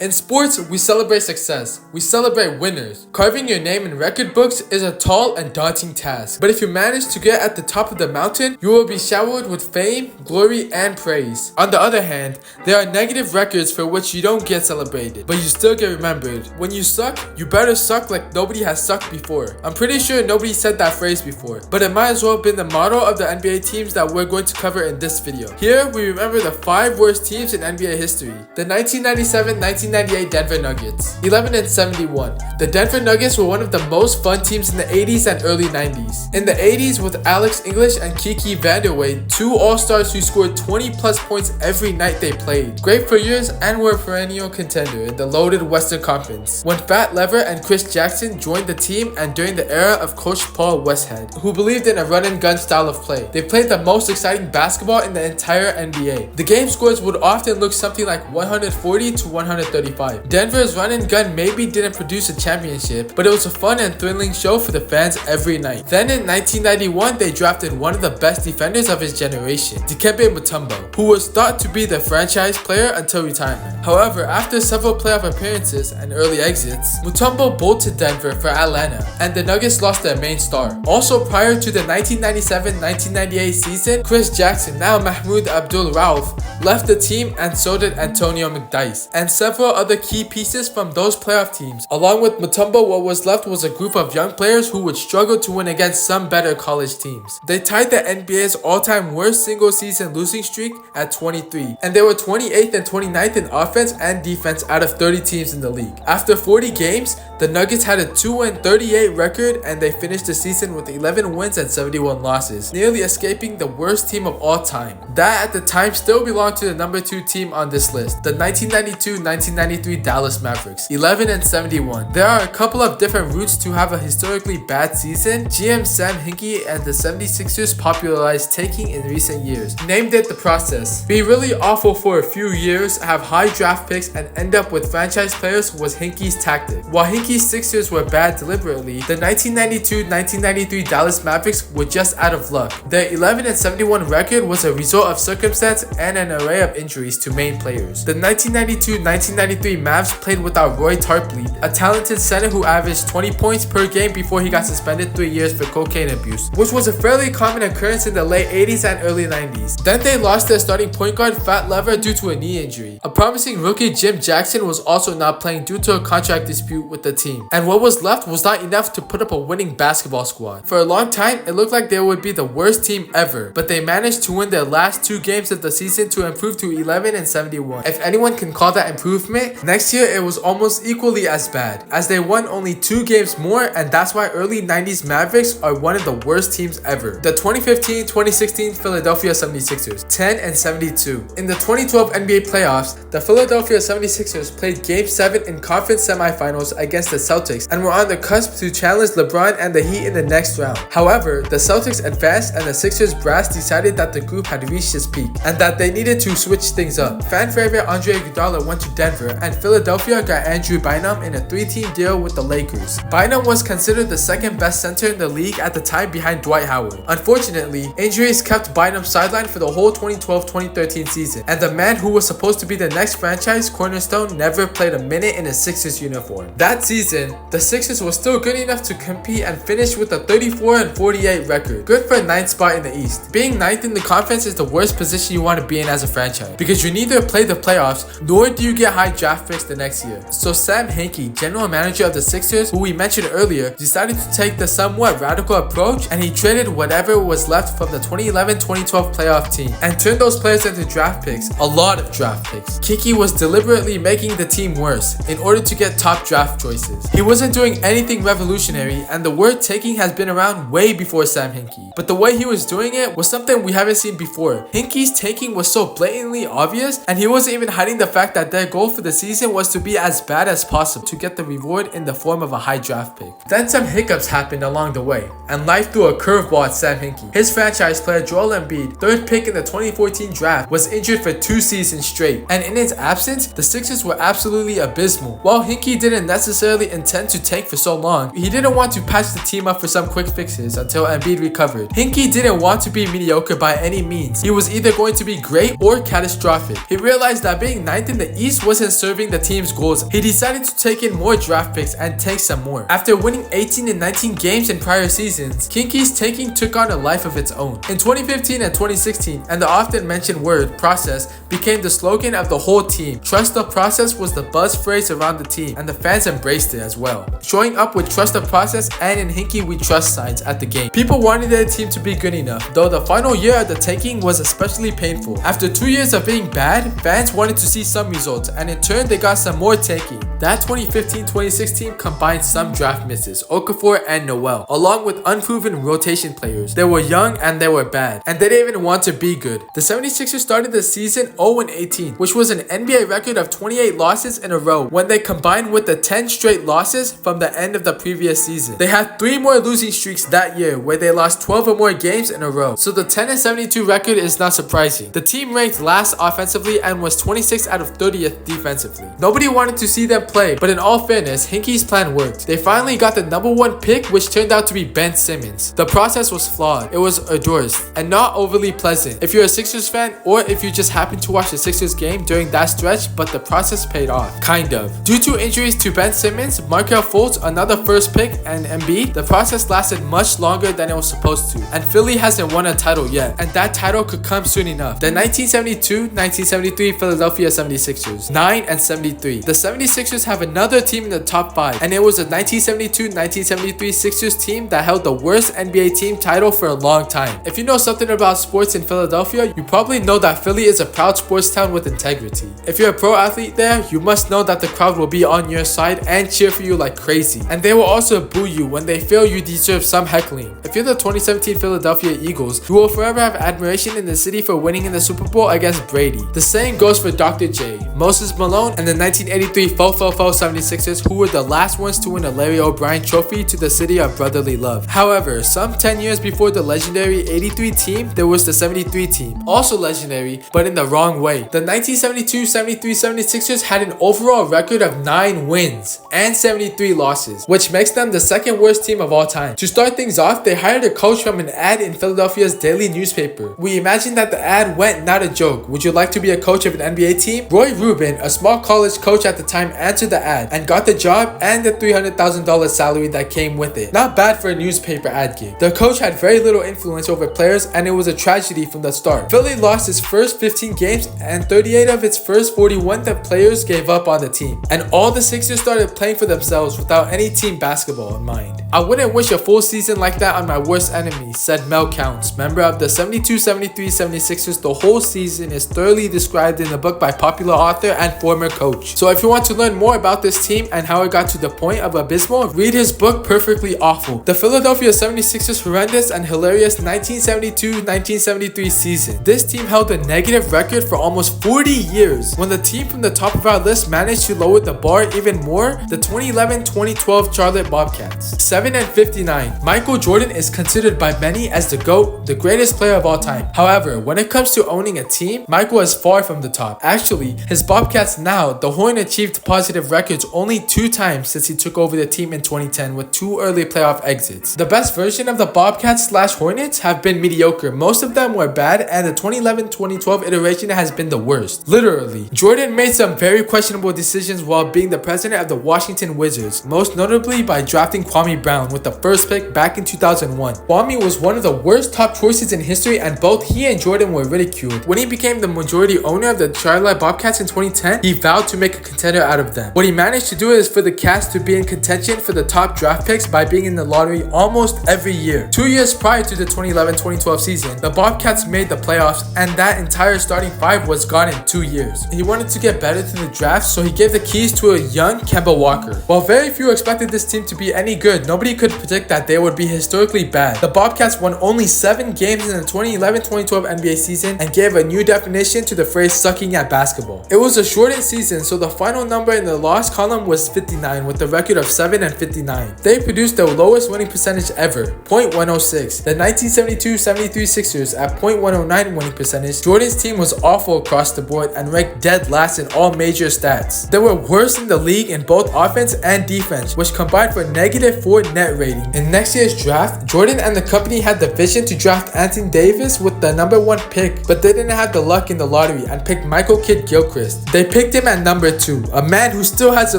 In sports, we celebrate success. We celebrate winners. Carving your name in record books is a tall and daunting task. But if you manage to get at the top of the mountain, you will be showered with fame, glory, and praise. On the other hand, there are negative records for which you don't get celebrated, but you still get remembered. When you suck, you better suck like nobody has sucked before. I'm pretty sure nobody said that phrase before, but it might as well have been the motto of the NBA teams that we're going to cover in this video. Here, we remember the 5 worst teams in NBA history. The 1997-1998 Denver Nuggets. 11-71. The Denver Nuggets were one of the most fun teams in the 80s and early 90s. In the 80s, with Alex English and Kiki Vanderway, 2 all-stars who scored 20 plus points every night they played. Great for years and were a perennial contender in the loaded Western Conference. When Fat Lever and Chris Jackson joined the team, and during the era of Coach Paul Westhead, who believed in a run-and-gun style of play, they played the most exciting basketball in the entire NBA. The game scores would often look something like 140 to 135. Denver's run and gun maybe didn't produce a championship, but it was a fun and thrilling show for the fans every night. Then in 1991, they drafted one of the best defenders of his generation, Dikembe Mutombo, who was thought to be the franchise player until retirement. However, after several playoff appearances and early exits, Mutombo bolted Denver for Atlanta, and the Nuggets lost their main star. Also prior to the 1997-1998 season, Chris Jackson, now Mahmoud Abdul-Rauf, left the team, and so did Antonio McDyess, and several other key pieces from those playoff teams. Along with Mutombo, what was left was a group of young players who would struggle to win against some better college teams. They tied the NBA's all-time worst single-season losing streak at 23, and they were 28th and 29th in offense and defense out of 30 teams in the league. After 40 games, the Nuggets had a 2-38 record, and they finished the season with 11 wins and 71 losses, nearly escaping the worst team of all time. That at the time still belonged to the number 2 team on this list, the 1992-1993 Dallas Mavericks, 11-71. There are a couple of different routes to have a historically bad season. GM Sam Hinkie and the 76ers popularized tanking in recent years, named it the process. Be really awful for a few years, have high draft picks, and end up with franchise players was Hinkie's tactic. While Hinkie's Sixers were bad deliberately, the 1992-1993 Dallas Mavericks were just out of luck. Their 11-71 record was a result of circumstance and an array of injuries to main players. The 1992-1993 Mavs played without Roy Tarpley, a talented center who averaged 20 points per game before he got suspended 3 years for cocaine abuse, which was a fairly common occurrence in the late 80s and early 90s. Then they lost their starting point guard Fat Lever due to a knee injury. A promising rookie Jim Jackson was also not playing due to a contract dispute with the team, and what was left was not enough to put up a winning basketball squad. For a long time, it looked like they would be the worst team ever, but they managed to win their last 2 games of the season to improve to 11-71. If anyone can call that improvement, next year it was almost equally as bad, as they won only 2 games more, and that's why early 90s Mavericks are one of the worst teams ever. The 2015-2016 Philadelphia 76ers, 10-72. In the 2012 NBA playoffs, the Philadelphia 76ers played Game 7 in conference semifinals against the Celtics and were on the cusp to challenge LeBron and the Heat in the next round. However, the Celtics advanced, and the Sixers brass decided that the group had reached its peak and that they needed to switch things up. Fan favorite Andre Iguodala went to Denver, and Philadelphia got Andrew Bynum in a 3-team deal with the Lakers. Bynum was considered the second best center in the league at the time behind Dwight Howard. Unfortunately, injuries kept Bynum sidelined for the whole 2012-2013 season, and the man who was supposed to be the next franchise cornerstone never played a minute in a Sixers uniform. That season, the Sixers were still good enough to compete and finish with a 34-48 record, good for a 9th spot in the East. Being 9th in the conference is the worst position you want to be in as a franchise, because you neither play the playoffs nor do you get high draft picks the next year. So Sam Hinkie, general manager of the Sixers, who we mentioned earlier, decided to take the somewhat radical approach, and he traded whatever was left from the 2011-2012 playoff team and turned those players into draft picks, a lot of draft picks. Kiki was deliberately making the team worse in order to get top draft choices. He wasn't doing anything revolutionary, and the word tanking has been around way before Sam Hinkie, but the way he was doing it was something we haven't seen before. Hinkie's tanking was so blatantly obvious, and he wasn't even hiding the fact that their goal for the season was to be as bad as possible to get the reward in the form of a high draft pick. Then some hiccups happened along the way, and life threw a curveball at Sam Hinkie. His franchise player Joel Embiid, 3rd pick in the 2014 draft, was injured for 2 seasons straight, and in his absence, the Sixers were absolutely abysmal. While Hinkie didn't necessarily necessarily intend to tank for so long. He didn't want to patch the team up for some quick fixes until Embiid recovered. Hinkie didn't want to be mediocre by any means. He was either going to be great or catastrophic. He realized that being 9th in the East wasn't serving the team's goals. He decided to take in more draft picks and tank some more. After winning 18 and 19 games in prior seasons, Hinkie's tanking took on a life of its own. In 2015 and 2016, and the often mentioned word, process, became the slogan of the whole team. Trust the process was the buzz phrase around the team, and the fans embraced it as well. Showing up with trust the process and in Hinkie we trust signs at the game. People wanted their team to be good enough, though the final year of the tanking was especially painful. After 2 years of being bad, fans wanted to see some results, and in turn they got some more tanking. That 2015-26 team combined some draft misses, Okafor and Noel, along with unproven rotation players. They were young and they were bad, and they didn't even want to be good. The 76ers started the season 0-18, which was an NBA record of 28 losses in a row when they combined with the 10 straight losses from the end of the previous season. They had 3 more losing streaks that year where they lost 12 or more games in a row, so the 10-72 record is not surprising. The team ranked last offensively and was 26th out of 30th defensively. Nobody wanted to see them play, but in all fairness, Hinkie's plan worked. They finally got the #1 pick, which turned out to be Ben Simmons. The process was flawed, it was arduous, and not overly pleasant if you're a Sixers fan or if you just happened to watch the Sixers game during that stretch, but the process paid off. Kind of. Due to injuries to Ben Simmons, Markelle Fultz, another first pick, and Embiid, the process lasted much longer than it was supposed to, and Philly hasn't won a title yet, and that title could come soon enough. The 1972-1973 Philadelphia 76ers, 9-73. The 76ers have another team in the top 5, and it was the 1972-1973 Sixers team that held the worst NBA team title for a long time. If you know something about sports in Philadelphia, you probably know that Philly is a proud sports town with integrity. If you're a pro athlete there, you must know that the crowd will be on your side and cheer for you like crazy, and they will also boo you when they feel you deserve some heckling. If you're the 2017 Philadelphia Eagles, you will forever have admiration in the city for winning in the Super Bowl against Brady. The same goes for Dr. J, Moses Malone, and the 1983 Fofofo 76ers, who were the last ones to win a Larry O'Brien trophy to the city of brotherly love. However, some 10 years before the legendary 83 team, there was the 73 team, also legendary, but in the wrong way. The 1972-73 76ers had an overall record of 9 wins and 73 losses, which makes them the second worst team of all time. To start things off, they hired a coach from an ad in Philadelphia's daily newspaper. We imagine that the ad went, not a joke. Would you like to be a coach of an NBA team? Roy Rubin, a small college coach at the time, answered the ad and got the job and the $300,000 salary that came with it. Not bad for a newspaper ad gig. The coach had very little influence over players, and it was a tragedy from the start. Philly lost its first 15 games, and 38 of its first 41 the players gave up on the team, and all the Sixers started playing for themselves without any team basketball in mind. I wouldn't wish a full season like that on my worst enemy, said Mel Counts, member of the 72-73 76ers. The whole season is thoroughly described in the book by popular author and former coach. So if you want to learn more about this team and how it got to the point of abysmal, read his book Perfectly Awful. The Philadelphia 76ers horrendous and hilarious 1972-1973 season. This team held a negative record for almost 40 years. When the team from the top of our list managed to lower the bar even more, the 2011-2012 Charlotte Bobcats. 7-59. Michael Jordan is considered by many as the GOAT, the greatest player of all time. However, when it comes to owning a team, Michael is far from the top. Actually, his Bobcats now, the Horn achieved positive records only 2 times since he took over the team in 2010 with 2 early playoff exits. The best version of the Bobcats/Hornets have been mediocre. Most of them were bad, and the 2011-2012 iteration has been the worst. Literally. Jordan made some very questionable decisions while being the president of the Washington Wizards, most notably by drafting Kwame Brown with the first pick back in 2001. Kwame was one of the worst top choices in history, and both he and Jordan were ridiculed. When he became the majority owner of the Charlotte Bobcats in 2010, he vowed to make a contender out of them. What he managed to do is for the Cats to be in contention for the top draft picks by being in the lottery almost every year. 2 years prior to the 2011-2012 season, the Bobcats made the playoffs, and that entire starting 5 was gone in 2 years. He wanted to get better to the draft, so he gave the keys to a young Kemba Walker. While very few expected this team to be any good, nobody could predict that they would be historically bad. The Bobcats won only 7 games in the 2011-2012 NBA season and gave a new definition to the phrase sucking at basketball. It was a shortened season, so the final number in the loss column was 59 with a record of 7-59. They produced the lowest winning percentage ever, .106. The 1972-73 Sixers at .109 winning percentage. Jordan's team was awful across the board and ranked dead last in all major stats. They were worst in the league in both offense and defense, which combined for -4 net rating. In next year's draft, Jordan and the company had the vision to draft Anthony Davis with the #1 pick, but they didn't have the luck in the lottery and picked Michael Kidd-Gilchrist. They picked him at number 2, a man who still has to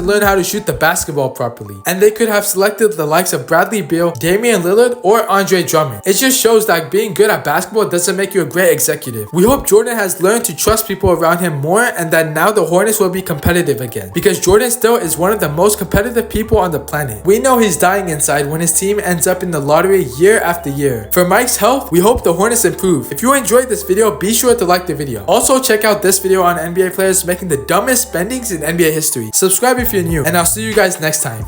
learn how to shoot the basketball properly. And they could have selected the likes of Bradley Beal, Damian Lillard, or Andre Drummond. It just shows that being good at basketball doesn't make you a great executive. We hope Jordan has learned to trust people around him more and that now the Hornets will be competitive again, because Jordan still is one of the most competitive people on the planet. We know he's dying inside when his team ends up in the lottery year after year. For Mike's health, we hope the Hornets improve. If you enjoyed this video, be sure to like the video. Also check out this video on NBA players making the dumbest spendings in NBA history. Subscribe if you're new, and I'll see you guys next time.